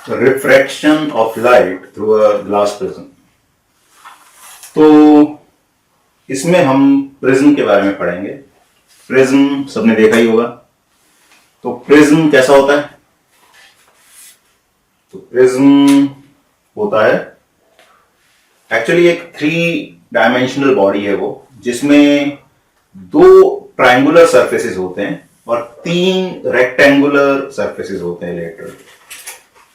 Refraction of light through a glass prism. तो इसमें हम प्रिज्म के बारे में पढ़ेंगे। प्रिज्म सबने देखा ही होगा। तो प्रिज्म कैसा होता है? तो प्रिज्म होता है एक्चुअली एक 3 डायमेंशनल बॉडी है वो, जिसमें 2 ट्रायंगुलर सरफेसेस होते हैं और 3 रेक्टेंगुलर सरफेसेस होते हैं लेटरल।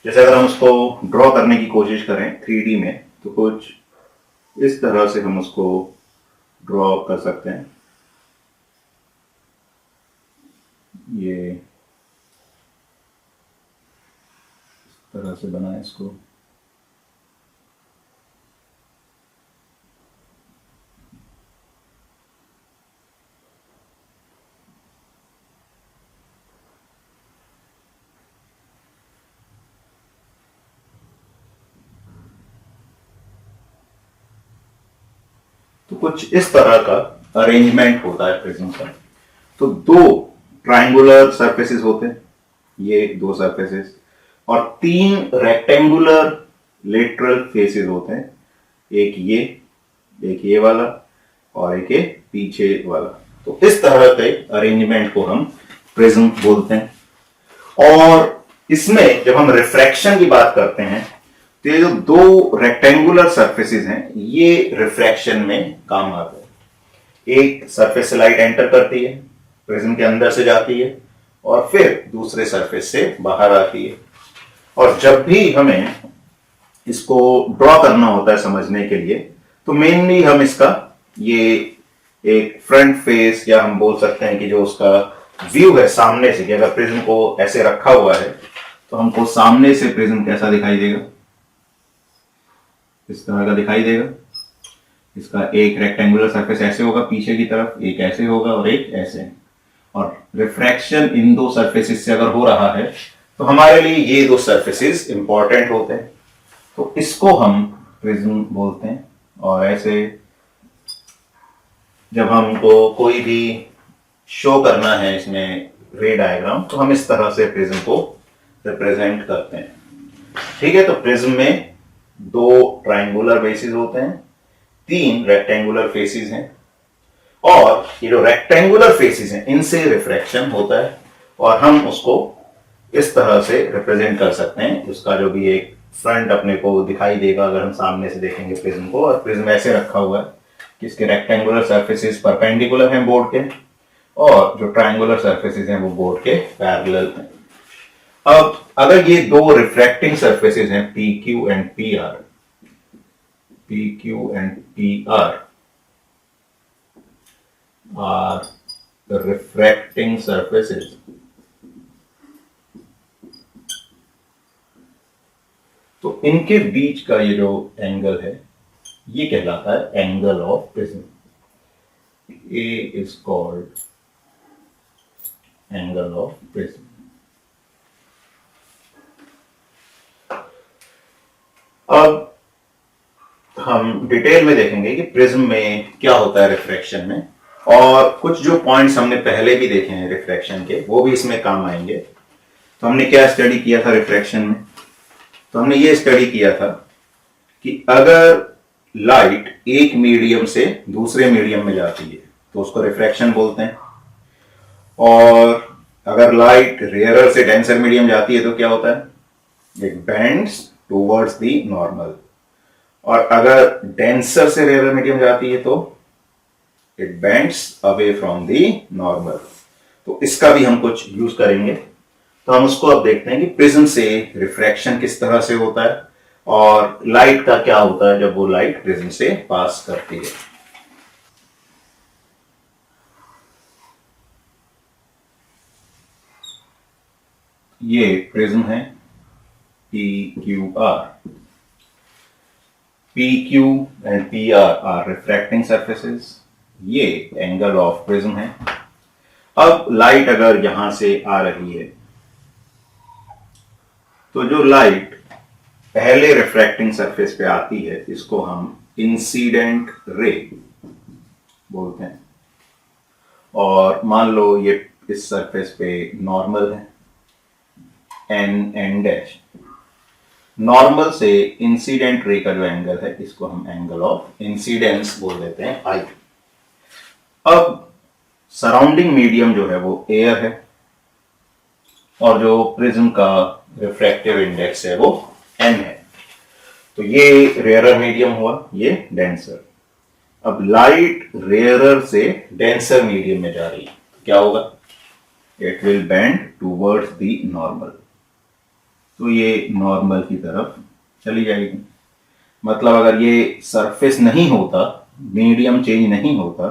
जैसे अगर हम उसको ड्रॉ करने की कोशिश करें 3D में, तो कुछ इस तरह से हम उसको ड्रॉ कर सकते हैं। ये इस तरह से बनाए इसको। तो कुछ इस तरह का अरेंजमेंट होता है प्रिज्म का। तो 2 ट्रायंगुलर सरफेसेस होते हैं, ये 2 सरफेसेस, और 3 रेक्टेंगुलर लेटरल फेसेस होते हैं, एक ये वाला और एक ये पीछे वाला। तो इस तरह के अरेंजमेंट को हम प्रिज्म बोलते हैं। और इसमें जब हम रिफ्रैक्शन की बात करते हैं, तो ये जो 2 रेक्टेंगुलर सरफेसेस हैं, ये रिफ्रैक्शन में काम आते हैं। एक सरफेस से लाइट एंटर करती है, प्रिज्म के अंदर से जाती है, और फिर दूसरे सरफेस से बाहर आती है। और जब भी हमें इसको ड्रॉ करना होता है समझने के लिए, तो मेनली हम इसका ये एक फ्रंट फेस, या हम बोल सकते हैं कि जो उसका व्यू है सामने से, कि अगर प्रिज्म को ऐसे रखा हुआ है तो हमको सामने से प्रिज्म कैसा दिखाई देगा? इस तरह का दिखाई देगा। इसका एक रेक्टेंगुलर सरफेस ऐसे होगा पीछे की तरफ, एक ऐसे होगा और एक ऐसे। और रिफ्रैक्शन इन 2 सरफेसेस से अगर हो रहा है, तो हमारे लिए ये 2 सरफेसेस इंपॉर्टेंट होते हैं, तो इसको हम प्रिज्म बोलते हैं। और ऐसे जब हमको कोई भी शो करना है इसमें रे डायग्राम, तो हम इस तरह से प्रिज्म को रिप्रेजेंट करते हैं। ठीक है, तो प्रिज्म में 2 ट्रायंगुलर बेसिस होते हैं, 3 रेक्टेंगुलर फेसेस हैं, और ये जो रेक्टेंगुलर फेसेस हैं इनसे रिफ्रैक्शन होता है, और हम उसको इस तरह से रिप्रेजेंट कर सकते हैं। उसका जो भी एक फ्रंट अपने को दिखाई देगा अगर हम सामने से देखेंगे प्रिज्म को, और प्रिज्म ऐसे रखा हुआ है कि इसके रेक्टेंगुलर सरफेसेस परपेंडिकुलर हैं बोर्ड के, और जो ट्रायंगुलर सरफेसेस हैं वो बोर्ड के पैरेलल हैं। अब अगर ये 2 रिफ्रैक्टिंग सरफेसेस हैं PQ and PR, PQ and PR are the refracting surfaces, तो इनके बीच का ये जो एंगल है ये कहलाता है angle of prism. A is called angle of prism. अब हम डिटेल में देखेंगे कि प्रिज्म में क्या होता है रिफ्रैक्शन में, और कुछ जो पॉइंट्स हमने पहले भी देखे हैं रिफ्रैक्शन के, वो भी इसमें काम आएंगे। तो हमने क्या स्टडी किया था रिफ्रैक्शन में? तो हमने ये स्टडी किया था कि अगर लाइट एक मीडियम से दूसरे मीडियम में जाती है तो उसको रिफ्रैक्शन बोलते हैं, और अगर लाइट रेयरर से डेंसर मीडियम जाती है तो क्या होता है? It bends towards the normal. और अगर डेंसर से रेयरर मीडियम जाती है तो it bends away from the normal. तो इसका भी हम कुछ यूज करेंगे। तो हम उसको अब देखते हैं कि प्रिज्म से रिफ्रैक्शन किस तरह से होता है, और लाइट का क्या होता है जब वो लाइट प्रिज्म से पास करती है। ये प्रिज्म है PQR। PQ and PR are refracting surfaces. ये एंगल ऑफ प्रिज्म है। अब लाइट अगर यहां से आ रही है, तो जो लाइट पहले रिफ्रैक्टिंग सरफेस पे आती है इसको हम इंसिडेंट रे बोलते हैं। और मान लो ये इस सरफेस पे नॉर्मल है, N डैश, नॉर्मल से इंसिडेंट रे का जो एंगल है इसको हम एंगल ऑफ इंसिडेंस बोल देते हैं आई। अब सराउंडिंग मीडियम जो है वो एयर है और जो प्रिज्म का रिफ्रैक्टिव इंडेक्स है वो एन है। तो ये रेयरर मीडियम हुआ, ये डेंसर। अब लाइट रेयरर से डेंसर मीडियम में जा रही है तो क्या होगा, it will bend towards the normal. तो ये नॉर्मल की तरफ चली जाएगी। मतलब अगर ये सरफेस नहीं होता, मीडियम चेंज नहीं होता,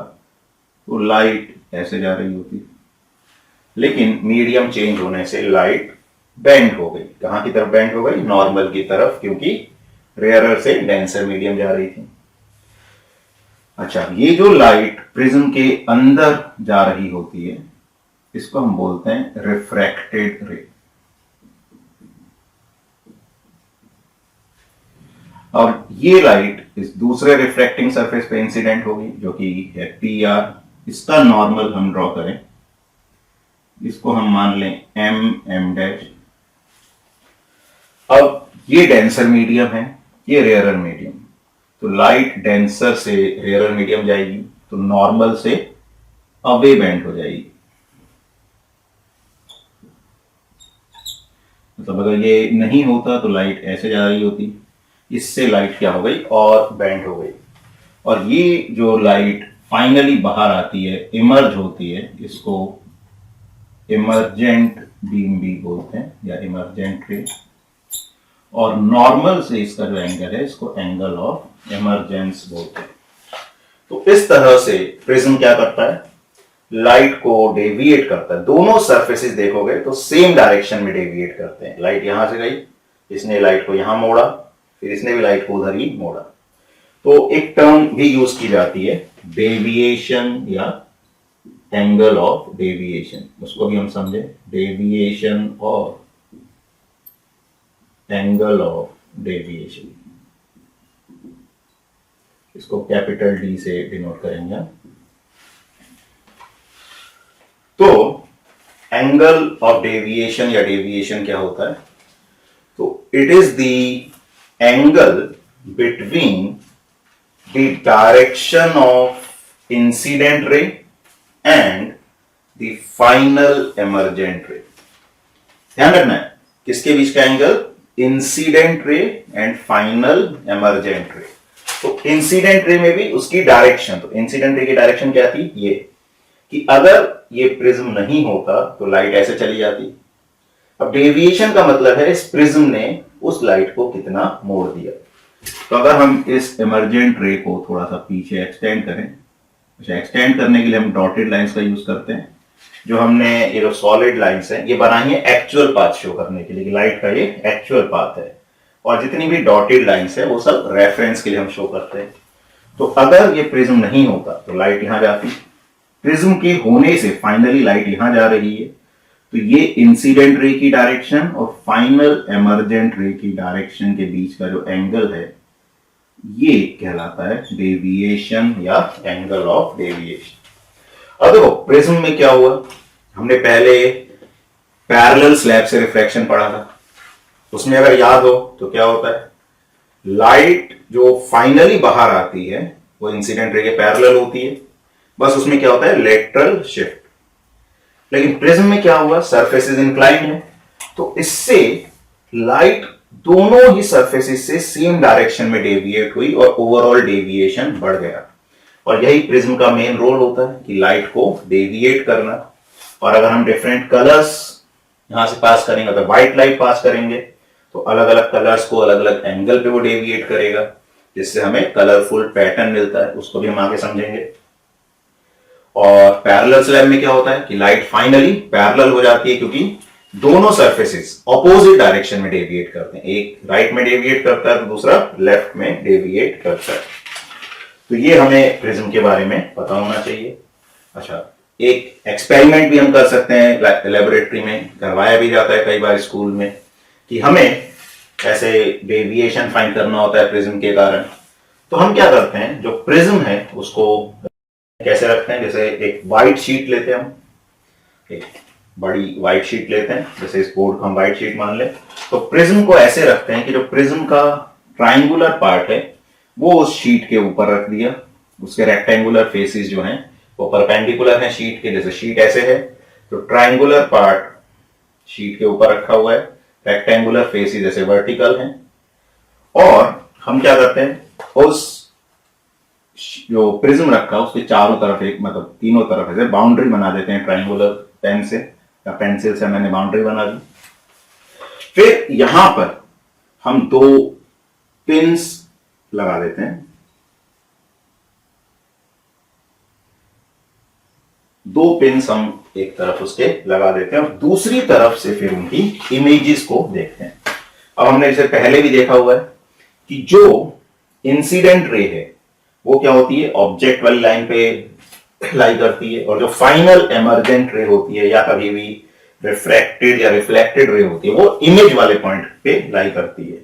तो लाइट ऐसे जा रही होती, लेकिन मीडियम चेंज होने से लाइट बेंड हो गई। कहां की तरफ बेंड हो गई, नॉर्मल की तरफ, क्योंकि रेयरर से डेंसर मीडियम जा रही थी। अच्छा, ये जो लाइट प्रिज्म के अंदर जा रही होती है इसको हम बोलते हैं रिफ्रैक्टेड रे। और ये लाइट इस दूसरे रिफ्रैक्टिंग सरफेस पे इंसिडेंट होगी जो कि है पी आर। इसका नॉर्मल हम ड्रॉ करें, इसको हम मान लें एम एम डैश। अब ये डेंसर मीडियम है, ये रेयरर मीडियम। तो लाइट डेंसर से रेयरर मीडियम जाएगी तो नॉर्मल से अवे बेंड हो जाएगी। मतलब अगर ये नहीं होता तो लाइट ऐसे जा रही होती, इससे लाइट क्या हो गई और बेंड हो गई। और ये जो लाइट फाइनली बाहर आती है, इमर्ज होती है, इसको इमर्जेंट बीम भी बोलते हैं या इमर्जेंट रे। और नॉर्मल से इसका जो एंगल है इसको एंगल ऑफ इमर्जेंस बोलते हैं। तो इस तरह से प्रिज्म क्या करता है, लाइट को डेविएट करता है। दोनों सरफेसेस देखोगे तो सेम डायरेक्शन में डेविएट करते हैं। लाइट यहां से गई, इसने लाइट को यहां मोड़ा, फिर इसने भी लाइट को उधर ही मोड़ा। तो एक टर्म भी यूज की जाती है डेविएशन या एंगल ऑफ डेविएशन, उसको भी हम समझे, डेविएशन और एंगल ऑफ डेविएशन। इसको कैपिटल डी से डिनोट करेंगे। तो एंगल ऑफ डेविएशन या डेविएशन क्या होता है, तो it is the angle between the direction of incident ray and the final emergent रे। ध्यान रखना है किसके बीच का angle, incident ray and final emergent रे। तो इंसिडेंट रे में भी उसकी डायरेक्शन, तो इंसिडेंट रे की डायरेक्शन क्या थी, ये कि अगर ये प्रिज्म नहीं होता तो लाइट ऐसे चली जाती। अब डेविएशन का मतलब है इस प्रिज्म ने उस लाइट को कितना मोड़ दिया। तो अगर हम इस इमर्जेंट रे को थोड़ा सा पीछे एक्सटेंड करें, अच्छा एक्सटेंड करने के लिए हम डॉटेड लाइंस का यूज करते हैं। जो हमने ये जो सॉलिड लाइंस है ये बनाई है एक्चुअल पाथ शो करने के लिए, लाइट का ये एक्चुअल पाथ है, और जितनी भी डॉटेड लाइंस है वो सब रेफरेंस के लिए हम शो करते हैं। तो अगर ये प्रिज्म नहीं होता तो लाइट यहां जाती, प्रिज्म के होने से फाइनली लाइट यहां जा रही है, तो ये इंसिडेंट रे की डायरेक्शन और फाइनल एमर्जेंट रे की डायरेक्शन के बीच का जो एंगल है ये कहलाता है डेविएशन या एंगल ऑफ डेविएशन। अब देखो प्रिज्म में क्या हुआ, हमने पहले पैरेलल स्लैब से रिफ्रैक्शन पढ़ा था, उसमें अगर याद हो तो क्या होता है, लाइट जो फाइनली बाहर आती है वो इंसिडेंट रे के पैरेलल होती है, बस उसमें क्या होता है लेटरल शिफ्ट। लेकिन प्रिज्म में क्या हुआ, सरफेसेस इंक्लाइन है, तो इससे लाइट दोनों ही सरफेसेस से सेम डायरेक्शन में डेविएट हुई और ओवरऑल डेविएशन बढ़ गया। और यही प्रिज्म का मेन रोल होता है कि लाइट को डेविएट करना। और अगर हम डिफरेंट कलर्स यहां से पास करेंगे, तो व्हाइट लाइट पास करेंगे तो अलग अलग कलर्स को अलग अलग एंगल पे वो डेविएट करेगा, जिससे हमें कलरफुल पैटर्न मिलता है, उसको भी हम आगे समझेंगे। और पैरेलल स्लैब में क्या होता है कि लाइट फाइनली पैरेलल हो जाती है, क्योंकि दोनों सरफेसेस ऑपोजिट डायरेक्शन में डेविएट करते हैं, एक राइट में डेविएट करता है तो दूसरा लेफ्ट में डेविएट करता है। तो ये हमें प्रिज्म के बारे में पता होना चाहिए। अच्छा, एक एक्सपेरिमेंट भी हम कर सकते हैं, लेबोरेटरी में करवाया भी जाता है कई बार स्कूल में, कि हमें ऐसे डेविएशन फाइंड करना होता है प्रिज्म के कारण। तो हम क्या करते हैं, जो प्रिज्म है उसको कैसे रखते हैं, जैसे एक व्हाइट शीट लेते हैं हम, बड़ी व्हाइट शीट लेते हैं, जैसे इस बोर्ड को हम व्हाइट शीट मान लें, तो प्रिज्म को ऐसे रखते हैं कि जो प्रिज्म का ट्राइंगुलर पार्ट है वो उस शीट के ऊपर रख दिया, उसके रेक्टेंगुलर फेसेस जो हैं वो परपेंडिकुलर हैं शीट के, जैसे शीट ऐसे है तो ट्राइंगुलर पार्ट शीट के ऊपर रखा हुआ है, रेक्टेंगुलर फेसेस जैसे वर्टिकल हैं। और हम क्या करते हैं, उस जो प्रिज्म रखा उसके चारों तरफ एक मतलब तीनों तरफ ऐसे बाउंड्री बना देते हैं ट्राइंगुलर पेन से या पेंसिल से मैंने बाउंड्री बना दी। फिर यहां पर हम दो पिन्स लगा देते हैं, दो पिन्स हम एक तरफ उसके लगा देते हैं और दूसरी तरफ से फिर उनकी इमेजेस को देखते हैं। अब हमने इसे पहले भी देखा हुआ है कि जो इंसिडेंट रे है वो क्या होती है, ऑब्जेक्ट वाली लाइन पे लाई करती है, और जो फाइनल एमर्जेंट रे होती है या कभी भी रिफ्रैक्टेड या रिफ्लेक्टेड रे होती है वो इमेज वाले पॉइंट पे लाई करती है।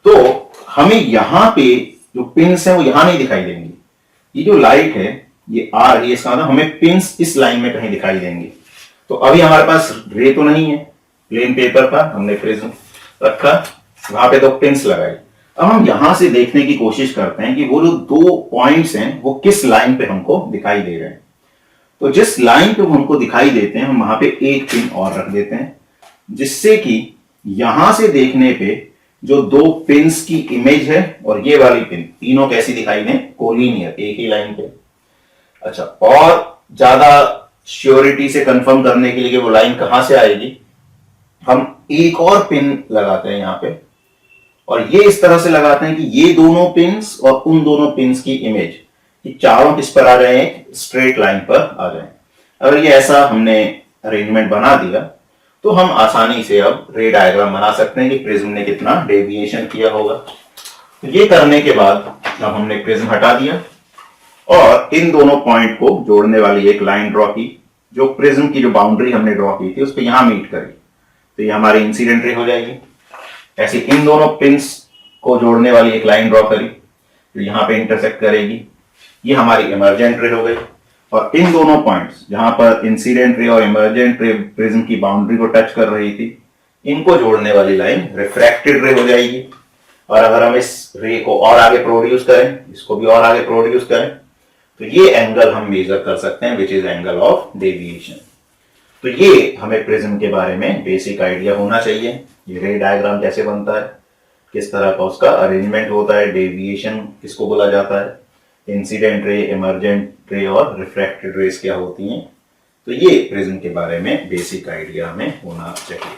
तो हमें यहां पे जो पिन्स हैं वो यहां नहीं दिखाई देंगी, ये जो लाइट है ये आ रही है, इसका मतलब हमें पिन्स इस लाइन में कहीं दिखाई देंगे। तो अभी हमारे पास रे तो नहीं है, प्लेन पेपर पर हमने प्रिज्म रखा, वहां पे दो पिन्स लगाई। अब हम यहां से देखने की कोशिश करते हैं कि वो जो दो पॉइंट्स हैं वो किस लाइन पे हमको दिखाई दे रहे हैं। तो जिस लाइन पे हमको दिखाई देते हैं हम वहां पे एक पिन और रख देते हैं, जिससे कि यहां से देखने पे जो दो पिन्स की इमेज है और ये वाली पिन तीनों कैसी दिखाई दें, कोलिनियर, एक ही लाइन पे। अच्छा, और ज्यादा श्योरिटी से कंफर्म करने के लिए कि वो लाइन कहां से आएगी, हम एक और पिन लगाते हैं यहां पे, और ये इस तरह से लगाते हैं कि ये दोनों पिन्स और उन दोनों पिन्स की इमेज कि चारों किस पर आ जाए, स्ट्रेट लाइन पर आ जाए। अगर ये ऐसा हमने अरेंजमेंट बना दिया तो हम आसानी से अब रे डायग्राम बना सकते हैं कि प्रिज्म ने कितना डेविएशन किया होगा। तो ये करने के बाद अब हमने प्रिज्म हटा दिया और इन दोनों पॉइंट को जोड़ने वाली एक लाइन ड्रॉ की, जो प्रिज्म की जो बाउंड्री हमने ड्रॉ की थी उस पर यहां मीट करी, तो ये हमारी इंसिडेंट रे हो जाएगी। ऐसे इन दोनों पिन्स को जोड़ने वाली एक लाइन ड्रॉ करी जो यहां पे इंटरसेक्ट करेगी, ये हमारी इमर्जेंट रे हो गई। और इन दोनों पॉइंट्स जहां पर इंसिडेंट रे और इमर्जेंट रे प्रिज्म की बाउंड्री को टच कर रही थी, इनको जोड़ने वाली लाइन रिफ्रैक्टेड रे हो जाएगी। और अगर हम इस रे को और आगे प्रोड्यूस करें, इसको भी और आगे प्रोड्यूस करें, तो ये एंगल हम मेजर कर सकते हैं, which is angle of deviation. तो ये हमें प्रिज्म के बारे में बेसिक आइडिया होना चाहिए। ये रे डायग्राम कैसे बनता है, किस तरह का उसका अरेंजमेंट होता है, डेविएशन किसको बोला जाता है, इंसिडेंट रे, इमर्जेंट रे और रिफ्रैक्टेड रेस क्या होती हैं। तो ये प्रिज्म के बारे में बेसिक आइडिया हमें होना चाहिए।